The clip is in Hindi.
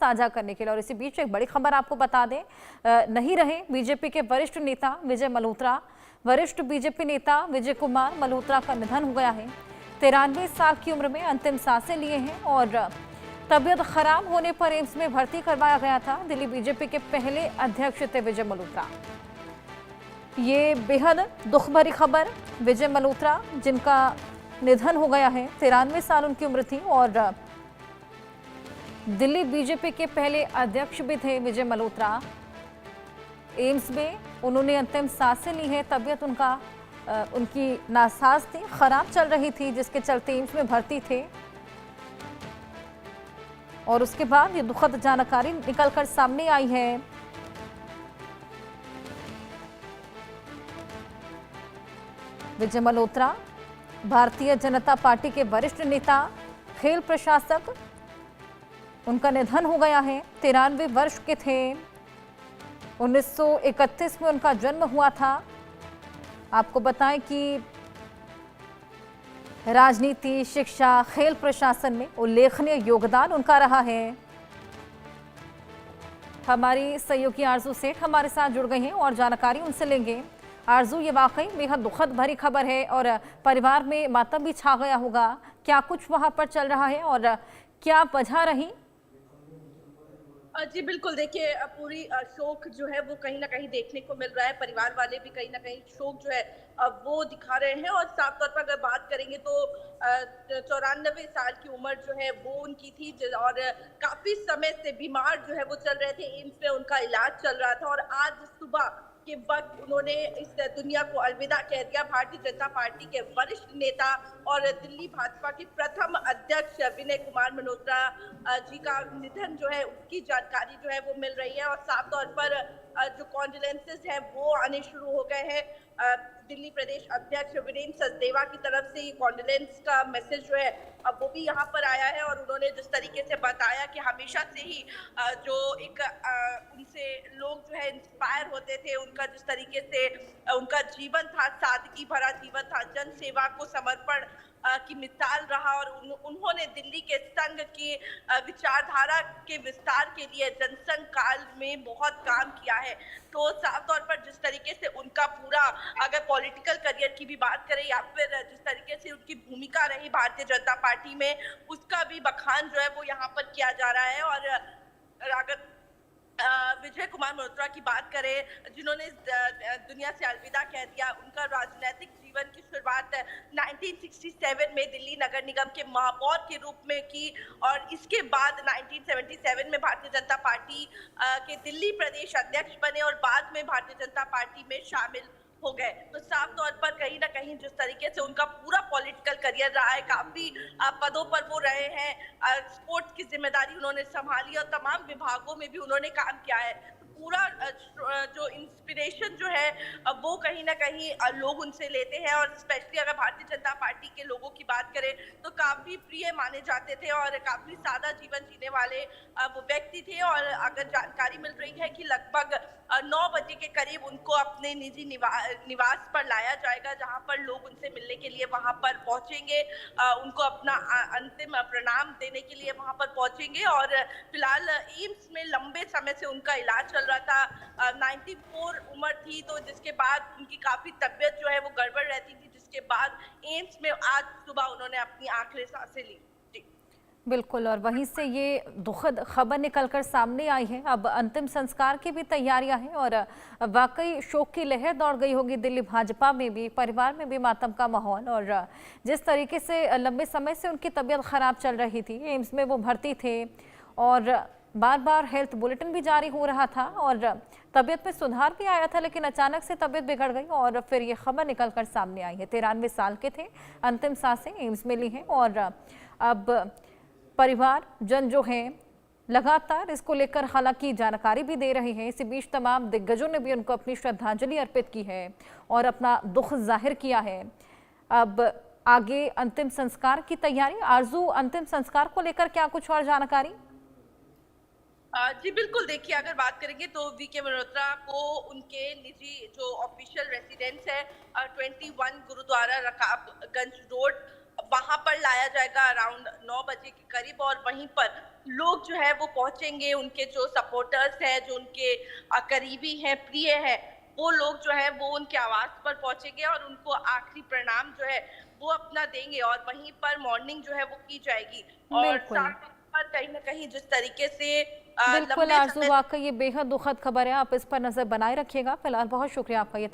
साझा करने के लिए। और इसी बीच एक बड़ी खबर आपको बता दें, नहीं रहे बीजेपी के वरिष्ठ नेता विजय मल्होत्रा। वरिष्ठ बीजेपी नेता विजय कुमार मल्होत्रा का निधन हो गया है। 93 साल की उम्र में अंतिम सांसें लिए हैं और तबीयत खराब होने पर एम्स में भर्ती करवाया गया था। दिल्ली बीजेपी के पहले अध्यक्ष थे विजय मल्होत्रा। ये बेहद दुख भरी खबर, विजय मल्होत्रा जिनका निधन हो गया है, 93 साल उनकी उम्र थी और दिल्ली बीजेपी के पहले अध्यक्ष भी थे विजय मल्होत्रा। एम्स में उन्होंने अंतिम सांसें ली है। तबीयत उनकी नासाज थी, खराब चल रही थी, जिसके चलते एम्स में भर्ती थे और उसके बाद ये दुखद जानकारी निकलकर सामने आई है। विजय मल्होत्रा भारतीय जनता पार्टी के वरिष्ठ नेता, खेल प्रशासक, उनका निधन हो गया है। 93 वर्ष के थे। 1931 में उनका जन्म हुआ था। आपको बताएं कि राजनीति, शिक्षा, खेल प्रशासन में उल्लेखनीय योगदान उनका रहा है। हमारी सहयोगी आरजू सेठ हमारे साथ जुड़ गई हैं और जानकारी उनसे लेंगे। आरजू, ये वाकई बेहद दुखद भरी खबर है और परिवार में मातम भी छा गया होगा। क्या कुछ वहां पर चल रहा है और क्या वजह रही? जी बिल्कुल, देखिए पूरी शोक जो है वो कहीं न कहीं देखने को मिल रहा है। परिवार वाले भी कहीं न कहीं शोक जो है वो दिखा रहे हैं और साफ तौर पर अगर बात करेंगे तो 94 साल की उम्र जो है वो उनकी थी और काफ़ी समय से बीमार जो है वो चल रहे थे। एम्स में उनका इलाज चल रहा था और आज सुबह के वक्त उन्होंने इस दुनिया को अलविदा कह दिया। भारतीय जनता पार्टी के वरिष्ठ नेता और दिल्ली भाजपा के प्रथम अध्यक्ष विजय कुमार मल्होत्रा जी का निधन जो है उसकी जानकारी जो है वो मिल रही है और साफ तौर पर जो कॉन्डोलेंसेस हैं वो आने शुरू हो गए हैं। दिल्ली प्रदेश अध्यक्ष वीरेंद्र सचदेवा की तरफ से ये कॉन्डोलेंस का मैसेज जो है अब वो भी यहाँ पर आया है और उन्होंने जिस तरीके से बताया कि हमेशा से ही जो एक उनसे लोग जो है इंस्पायर होते थे, उनका जिस तरीके से उनका जीवन था, सादगी भरा जीवन था, जन सेवा को समर्पण की मिसाल रहा और उन्होंने दिल्ली के संघ की विचारधारा के विस्तार के लिए जनसंघ काल में बहुत काम किया है। तो साफ तौर पर जिस तरीके से उनका पूरा अगर पॉलिटिकल करियर की भी बात करें या फिर जिस तरीके से उनकी भूमिका रही भारतीय जनता पार्टी में, उसका भी बखान जो है वो यहाँ पर किया जा रहा है। और अगर विजय कुमार मल्होत्रा की बात करें, जिन्होंने दुनिया से अलविदा कह दिया, उनका राजनीतिक जीवन की शुरुआत 1967 में दिल्ली नगर निगम के महापौर के रूप में की और इसके बाद 1977 में भारतीय जनता पार्टी के दिल्ली प्रदेश अध्यक्ष बने और बाद में भारतीय जनता पार्टी में शामिल हो गए। तो साफ तौर पर कहीं ना कहीं जिस तरीके से उनका पूरा पॉलिटिकल करियर रहा है, काफी पदों पर वो रहे हैं, स्पोर्ट्स की जिम्मेदारी उन्होंने संभाली और तमाम विभागों में भी उन्होंने काम किया है। तो पूरा जो इंस्पिरेशन जो है वो कहीं ना कहीं लोग उनसे लेते हैं और स्पेशली अगर भारतीय जनता पार्टी के लोगों की बात करें तो काफी प्रिय माने जाते थे और काफी सादा जीवन जीने वाले वो व्यक्ति थे। और अगर जानकारी मिल रही है कि लगभग 9 बजे के करीब उनको अपने निजी निवास पर लाया जाएगा, जहां पर लोग उनसे मिलने के लिए वहां पर पहुंचेंगे, उनको अपना अंतिम प्रणाम देने के लिए वहां पर पहुंचेंगे। और फिलहाल एम्स में लंबे समय से उनका इलाज चल रहा था। 94 उम्र थी, तो जिसके बाद उनकी काफी तबीयत जो है वो गड़बड़ रहती थी, जिसके बाद एम्स में आज सुबह उन्होंने अपनी आखिरी सांसें ली। बिल्कुल, और वहीं से ये दुखद खबर निकलकर सामने आई है। अब अंतिम संस्कार की भी तैयारियां हैं और वाकई शोक की लहर दौड़ गई होगी दिल्ली भाजपा में भी, परिवार में भी मातम का माहौल। और जिस तरीके से लंबे समय से उनकी तबीयत खराब चल रही थी, एम्स में वो भर्ती थे और बार बार हेल्थ बुलेटिन भी जारी हो रहा था और तबीयत में सुधार भी आया था, लेकिन अचानक से तबीयत बिगड़ गई और फिर ये खबर निकलकर सामने आई है। 93 साल के थे, अंतिम सांसें एम्स में ली हैं और अब परिवार जन जो हैं लगातार इसको लेकर हालांकि जानकारी भी दे रहे हैं। इसी बीच तमाम दिग्गजों ने भी उनको अपनी श्रद्धांजलि अर्पित की है और अपना दुख जाहिर किया है। अब आगे अंतिम संस्कार की तैयारी। आरजू, अंतिम संस्कार को लेकर क्या कुछ और जानकारी? जी बिल्कुल, देखिए अगर बात करेंगे तो वीके मल्होत्रा को उनके निजी जो ऑफिशियल रेसिडेंस है 21 गुरुद्वारा रकाबगंज रोड वहां पर लाया जाएगा अराउंड 9 बजे के करीब, और वहीं पर लोग जो है वो पहुंचेंगे, उनके जो सपोर्टर्स हैं, जो उनके करीबी हैं, प्रिय हैं, वो लोग जो है वो उनके आवास पर पहुंचेंगे और उनको आखिरी प्रणाम जो है वो अपना देंगे, और वहीं पर मॉर्निंग जो है वो की जाएगी। और बिल्कुल। साथ पर कहीं न कहीं जिस तरीके से बिल्कुल लंबे आरज़ू, समय वाक़ई ये बेहद दुखद खबर है। आप इस पर नज़र बनाए रखिएगा। फिलहाल बहुत शुक्रिया आपका ये